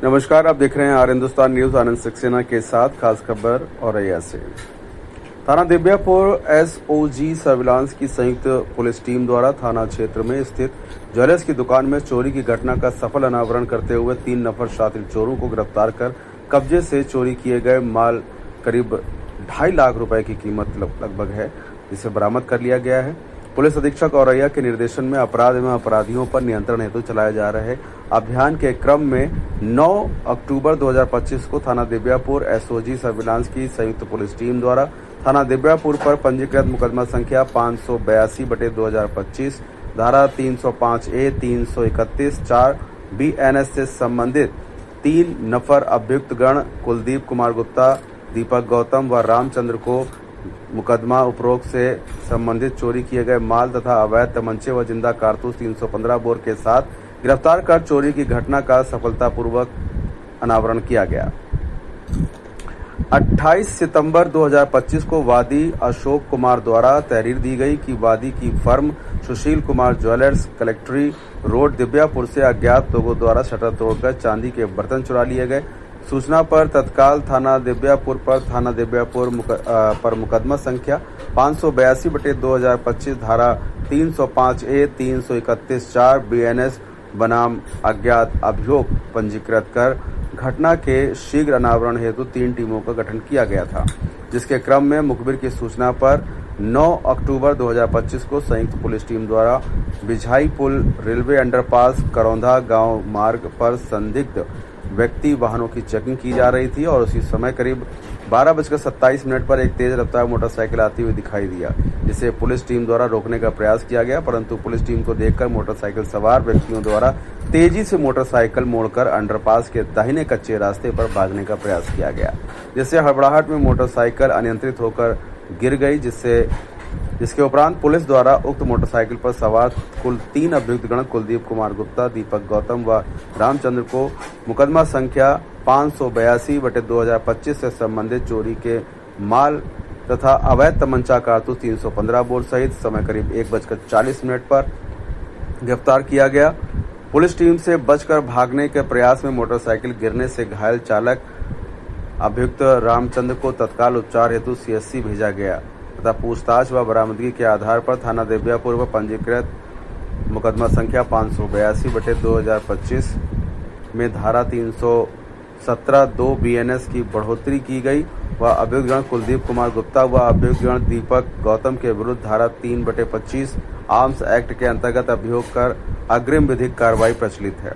नमस्कार, आप देख रहे हैं आर हिंदुस्तान न्यूज। आनंद सक्सेना के साथ खास खबर औरैया से। थाना दिव्यापुर एसओजी सर्विलांस की संयुक्त पुलिस टीम द्वारा थाना क्षेत्र में स्थित ज्वेलर्स की दुकान में चोरी की घटना का सफल अनावरण करते हुए 3 नफर शातिर चोरों को गिरफ्तार कर कब्जे से चोरी किए गए माल करीब 2.5 लाख रुपए की कीमत लगभग है, जिसे बरामद कर लिया गया है। पुलिस अधीक्षक औरैया के निर्देशन में अपराध एवं अपराधियों पर नियंत्रण हेतु चलाए जा रहे अभियान के क्रम में 9 अक्टूबर 2025 को थाना दिव्यापुर एसओजी सर्विलांस की संयुक्त पुलिस टीम द्वारा थाना दिव्यापुर पर पंजीकृत मुकदमा संख्या 582/2025 धारा 305A 331 BNS से संबंधित 3 नफर अभियुक्त गण कुलदीप कुमार गुप्ता, दीपक गौतम व रामचंद्र को मुकदमा उपरोक्त से संबंधित चोरी किए गए माल तथा अवैध तमंचे व जिंदा कारतूस 315 बोर के साथ गिरफ्तार कर चोरी की घटना का सफलतापूर्वक अनावरण किया गया। 28 सितंबर 2025 को वादी अशोक कुमार द्वारा तहरीर दी गई कि वादी की firm Sushil Kumar jewellers कलेक्ट्री road Divyapur से अज्ञात लोगों द्वारा शटर तोड़कर चांदी के बर्तन चुरा लिए गए। सूचना पर तत्काल थाना दिव्यापुर पर मुकदमा संख्या 582/2025 धारा 305A 331 BNS बनाम अज्ञात अभियोग पंजीकृत कर घटना के शीघ्र अनावरण हेतु 3 टीमों का गठन किया गया था, जिसके क्रम में मुखबिर की सूचना पर 9 अक्टूबर 2025 को संयुक्त पुलिस टीम द्वारा बिझाई पुल रेलवे अंडरपास करौंधा गांव मार्ग पर संदिग्ध व्यक्ति वाहनों की चेकिंग की जा रही थी और उसी समय करीब 12:27 पर एक तेज रफ्तार मोटरसाइकिल आती हुई दिखाई दिया, जिसे पुलिस टीम द्वारा रोकने का प्रयास किया गया, परंतु पुलिस टीम को देखकर मोटरसाइकिल सवार व्यक्तियों द्वारा तेजी से मोटरसाइकिल मोड़कर अंडरपास के दाहिने कच्चे रास्ते पर भागने का प्रयास किया गया, जिससे हड़बड़ाहट में मोटरसाइकिल अनियंत्रित होकर गिर गई, जिसके उपरांत पुलिस द्वारा उक्त मोटरसाइकिल पर सवार कुल 3 अभियुक्त गण कुलदीप कुमार गुप्ता, दीपक गौतम व रामचंद्र को मुकदमा संख्या 582/2025 से संबंधित चोरी के माल तथा अवैध तमंचा कारतूस 315 बोर सहित समय करीब 1:40 पर गिरफ्तार किया गया। पुलिस टीम से बचकर भागने के प्रयास में मोटरसाइकिल गिरने से घायल चालक अभियुक्त रामचंद्र को तत्काल उपचार हेतु CSC भेजा गया तथा पूछताछ व बरामदगी के आधार पर थाना दिव्यापुर में पंजीकृत मुकदमा संख्या 582/2025 में धारा 317(2) BNS की बढ़ोतरी की गई व अभियुक्त गण कुलदीप कुमार गुप्ता व अभियुक्त गण दीपक गौतम के विरुद्ध धारा 3/25 आर्म्स एक्ट के अंतर्गत अभियोग कर अग्रिम विधिक कार्रवाई प्रचलित है।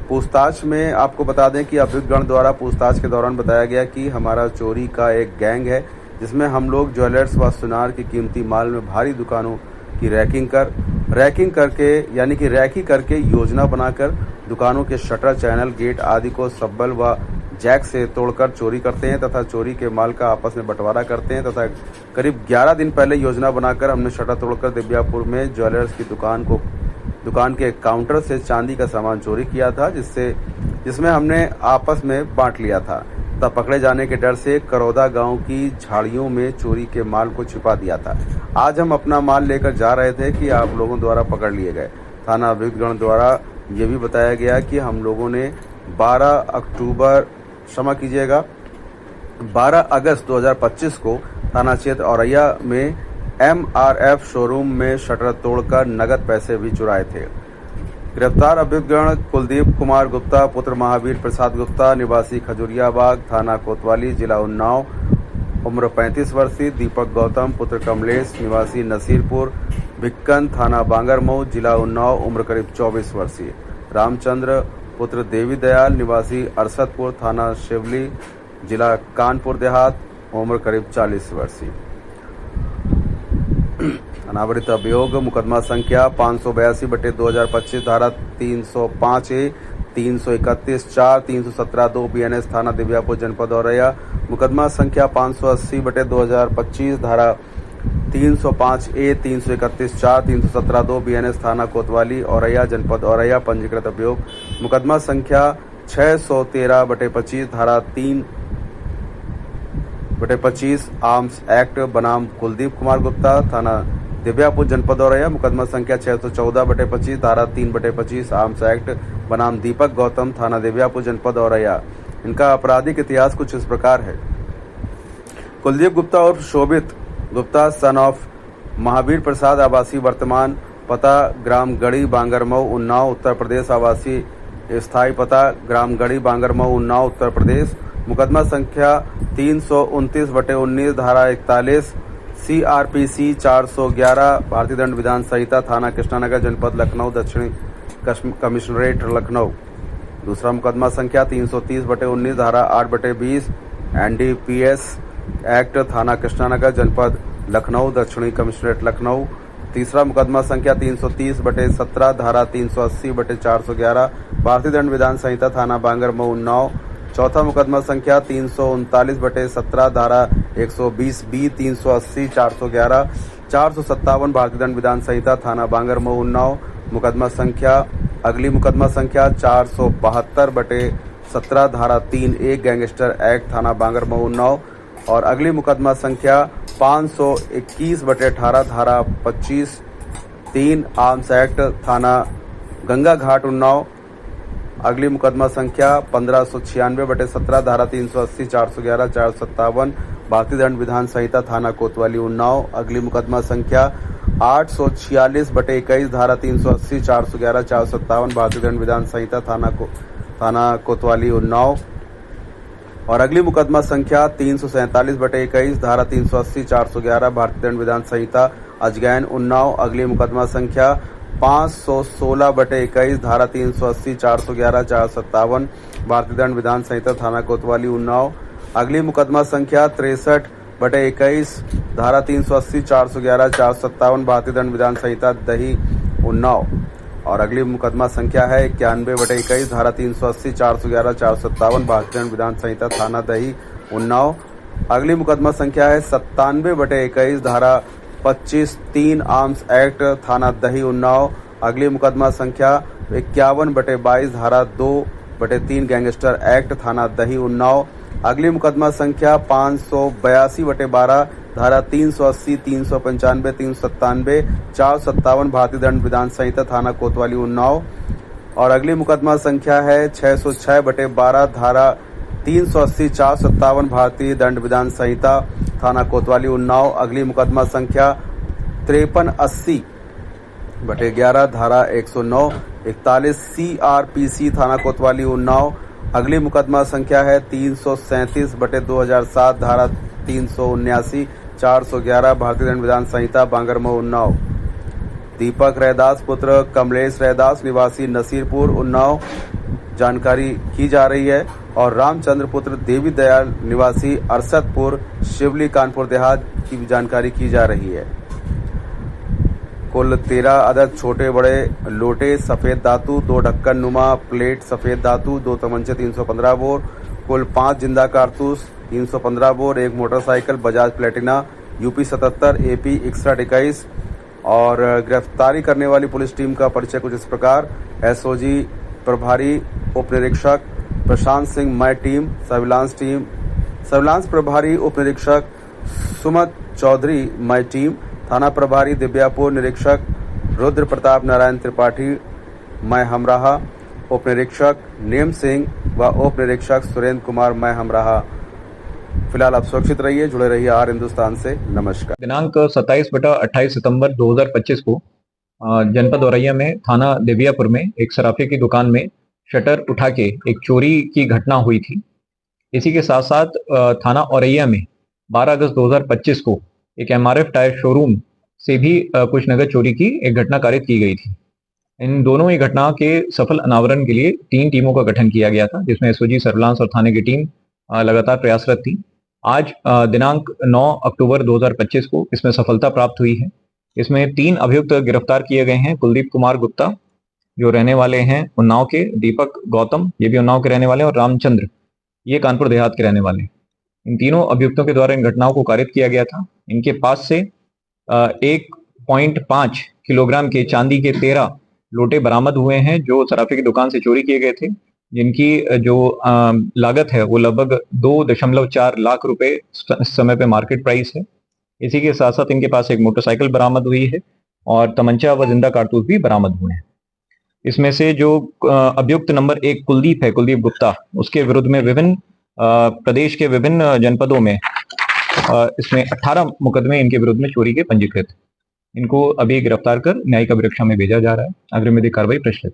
पूछताछ में आपको बता दें कि अभियुक्त गण द्वारा पूछताछ के दौरान बताया गया कि हमारा चोरी का एक गैंग है, जिसमें हम लोग ज्वेलर्स व सुनार की कीमती माल में भारी दुकानों की रैकी करके योजना बनाकर दुकानों के शटर, चैनल, गेट आदि को सब्बल व जैक से तोड़कर चोरी करते हैं तथा चोरी के माल का आपस में बंटवारा करते हैं तथा करीब 11 दिन पहले योजना बनाकर हमने शटर तोड़कर दिव्यापुर में ज्वेलर्स की दुकान के काउंटर से चांदी का सामान चोरी किया था, जिसमें हमने आपस में बांट लिया था तथा पकड़े जाने के डर से करौदा गांव की झाड़ियों में चोरी के माल को छिपा दिया था। आज हम अपना माल लेकर जा रहे थे कि आप लोगों द्वारा पकड़ लिए गए। थाना अभियुक्त गण द्वारा यह भी बताया गया कि हम लोगों ने 12 अगस्त 2025 को थाना क्षेत्र औरैया में MRF शोरूम में शटर तोड़कर नगद पैसे भी चुराए थे। गिरफ्तार अभियुक्त गण कुलदीप कुमार गुप्ता पुत्र महावीर प्रसाद गुप्ता निवासी खजुरियाबाग थाना कोतवाली जिला उन्नाव उम्र 35 वर्षीय, दीपक गौतम पुत्र कमलेश निवासी नसीरपुर भिक्कन थाना बांगरमऊ जिला उन्नाव उम्र करीब 24 वर्षीय, रामचंद्र पुत्र देवी दयाल निवासी अरसदपुर थाना शिवली जिला कानपुर देहात उम्र करीब 40 वर्षीय। अनावरित अभियोग मुकदमा संख्या 582/2025 धारा 305A 331 317(2) BNS थाना दिव्यापुर जनपद औरैया, मुकदमा संख्या 580/2025 धारा 305A 331 317(2) BNS थाना कोतवाली औरैया जनपद औरैया पंजीकृत अभियोग मुकदमा संख्या 613/25 धारा 3/25 आर्म्स एक्ट बनाम कुलदीप कुमार गुप्ता थाना दिव्यापुर जनपद औरैया, मुकदमा संख्या 614/25 धारा 3/25 आर्म्स एक्ट बनाम दीपक गौतम, थाना देवियापुर, जनपद औरैया। इनका आपराधिक इतिहास कुछ इस प्रकार है। कुलदीप गुप्ता उर्फ शोभित गुप्ता, सन ऑफ महावीर प्रसाद, आवासी वर्तमान पता ग्राम गढ़ी बांगरमऊ, उन्नाव, उत्तर प्रदेश, आवासी स्थायी पता ग्राम गढ़ी बांगरमऊ, उन्नाव, उत्तर प्रदेश। मुकदमा संख्या 329/19, धारा 41 CRPC 411, भारतीय दंड विधान संहिता, थाना कृष्णानगर, जनपद लखनऊ, दक्षिणी कमिश्नरेट लखनऊ। दूसरा मुकदमा संख्या 330/19, धारा 8/20 NDPS एक्ट, थाना कृष्णानगर, जनपद लखनऊ, दक्षिणी कमिश्नरेट लखनऊ। तीसरा मुकदमा संख्या 330/17, धारा 380/411, भारतीय दंड विधान संहिता, थाना बांगरमऊ, उन्नाव। चौथा मुकदमा संख्या 339/17, धारा 120B, 380, 411, 457, भारतीय दंड विधान संहिता, थाना बांगरमऊ, उन्नाव। अगली मुकदमा संख्या 472/17, धारा 3A गैंगस्टर एक्ट, थाना बांगरमऊ, उन्नाव। और अगली मुकदमा संख्या 521/18, धारा 25(3) आर्म्स एक्ट, थाना गंगा घाट, उन्नाव। अगली मुकदमा संख्या 1596/17, धारा 380, 411, 457, भारतीय दंड विधान संहिता, थाना कोतवाली, उन्नाव। अगली मुकदमा संख्या 846/21, धारा 380, 411, 457, भारतीय दंड विधान संहिता, थाना कोतवाली, उन्नाव। और अगली मुकदमा संख्या 347/21, धारा 380, 411, भारतीय दंड विधान संहिता, अजगैन, उन्नाव। अगली मुकदमा संख्या 516/21, धारा 380, 411, 457, भारतीय दंड विधान संहिता, थाना कोतवाली, उन्नाव। अगली मुकदमा संख्या 63/21, धारा 380, 411, 457, भारतीय दंड विधान संहिता, दही, उन्नाव। और अगली मुकदमा संख्या है 91/21, धारा 380, 411, 457, भारतीय दंड विधान संहिता, थाना दही, उन्नाव। अगली मुकदमा संख्या है 97/21, धारा 25(3) आर्म्स एक्ट, थाना दही, उन्नाव। अगली मुकदमा संख्या 51/22, धारा 2/3 गैंगस्टर एक्ट, थाना दही, उन्नाव। अगली मुकदमा संख्या 582/12, धारा 380, 395, 397, 457, भारतीय दंड विधान संहिता, थाना कोतवाली, उन्नाव। और अगली मुकदमा संख्या है 606/12, धारा 380, 457, भारतीय दंड विधान संहिता, थाना कोतवाली, उन्नाव। अगली मुकदमा संख्या 5380/11, धारा 109, 41 CRPC, थाना कोतवाली, उन्नाव। अगली मुकदमा संख्या है 337/2007, धारा 379, 411, भारतीय दंड विधान संहिता, बांगरमऊ, उन्नाव। दीपक रैदास पुत्र कमलेश रैदास, निवासी नसीरपुर, उन्नाव, जानकारी की जा रही है। और रामचंद्र पुत्र देवी दयाल, निवासी अरसदपुर, शिवली, कानपुर देहात, की भी जानकारी की जा रही है। कुल 13 अदद छोटे बड़े लोटे सफेद धातु, 2 ढक्कन नुमा प्लेट सफेद धातु, 2 तमंचे 315 बोर, कुल 5 जिंदा कारतूस 315 bore, 1 motorcycle Bajaj Platina UP 77 AP 6121। और गिरफ्तारी करने वाली पुलिस टीम का परिचय कुछ इस प्रकार। SOG प्रभारी उप निरीक्षक प्रशांत सिंह, मय टीम, सर्विलांस प्रभारी उप निरीक्षक सुमत चौधरी, मय टीम, थाना प्रभारी दिव्यापुर, निरीक्षक रुद्र प्रताप नारायण त्रिपाठी, मय हमराहा, उप निरीक्षक नेम सिंह व उप निरीक्षक सुरेंद्र कुमार, मय हमराहा। फिलहाल आप सुरक्षित रहिए, जुड़े रहिए आर हिंदुस्तान से। नमस्कार। दिनांक 27/28 सितंबर 2025 को जनपद औरैया में थाना देवियापुर में एक सराफे की दुकान में शटर उठा के एक चोरी की घटना हुई थी। इसी के साथ साथ थाना औरैया में 12 अगस्त 2025 को एक MRF टायर शोरूम से भी कुछ नगद चोरी की एक घटना कारित की गई थी। इन दोनों ही घटना के सफल अनावरण के लिए 3 टीमों का गठन किया गया था, जिसमें SOG सर्विलांस और थाने की टीम लगातार प्रयासरत थी। आज दिनांक 9 अक्टूबर 2025 को इसमें सफलता प्राप्त हुई है। इसमें 3 अभियुक्त गिरफ्तार किए गए हैं। कुलदीप कुमार गुप्ता, जो रहने वाले हैं उन्नाव के, दीपक गौतम, ये भी उन्नाव के रहने वाले हैं, और रामचंद्र, ये कानपुर देहात के रहने वाले हैं। इन तीनों अभियुक्तों के द्वारा इन घटनाओं को कारित किया गया था। इनके पास से 1.5 किलोग्राम के चांदी के 13 लोटे बरामद हुए हैं, जो सराफे की दुकान से चोरी किए गए थे, जिनकी जो लागत है वो लगभग 2.4 लाख रुपए इस समय पे मार्केट प्राइस है। इसी के साथ साथ इनके पास एक मोटरसाइकिल बरामद हुई है और तमंचा व जिंदा कारतूस भी बरामद हुए हैं। इसमें से जो अभियुक्त नंबर 1 कुलदीप है, कुलदीप गुप्ता, उसके विरुद्ध में विभिन्न प्रदेश के विभिन्न जनपदों में इसमें 18 मुकदमे इनके विरुद्ध में चोरी के पंजीकृत। इनको अभी गिरफ्तार कर न्यायिक अभिरक्षा में भेजा जा रहा है। अग्रिम विधिक कार्रवाई प्रचलित है।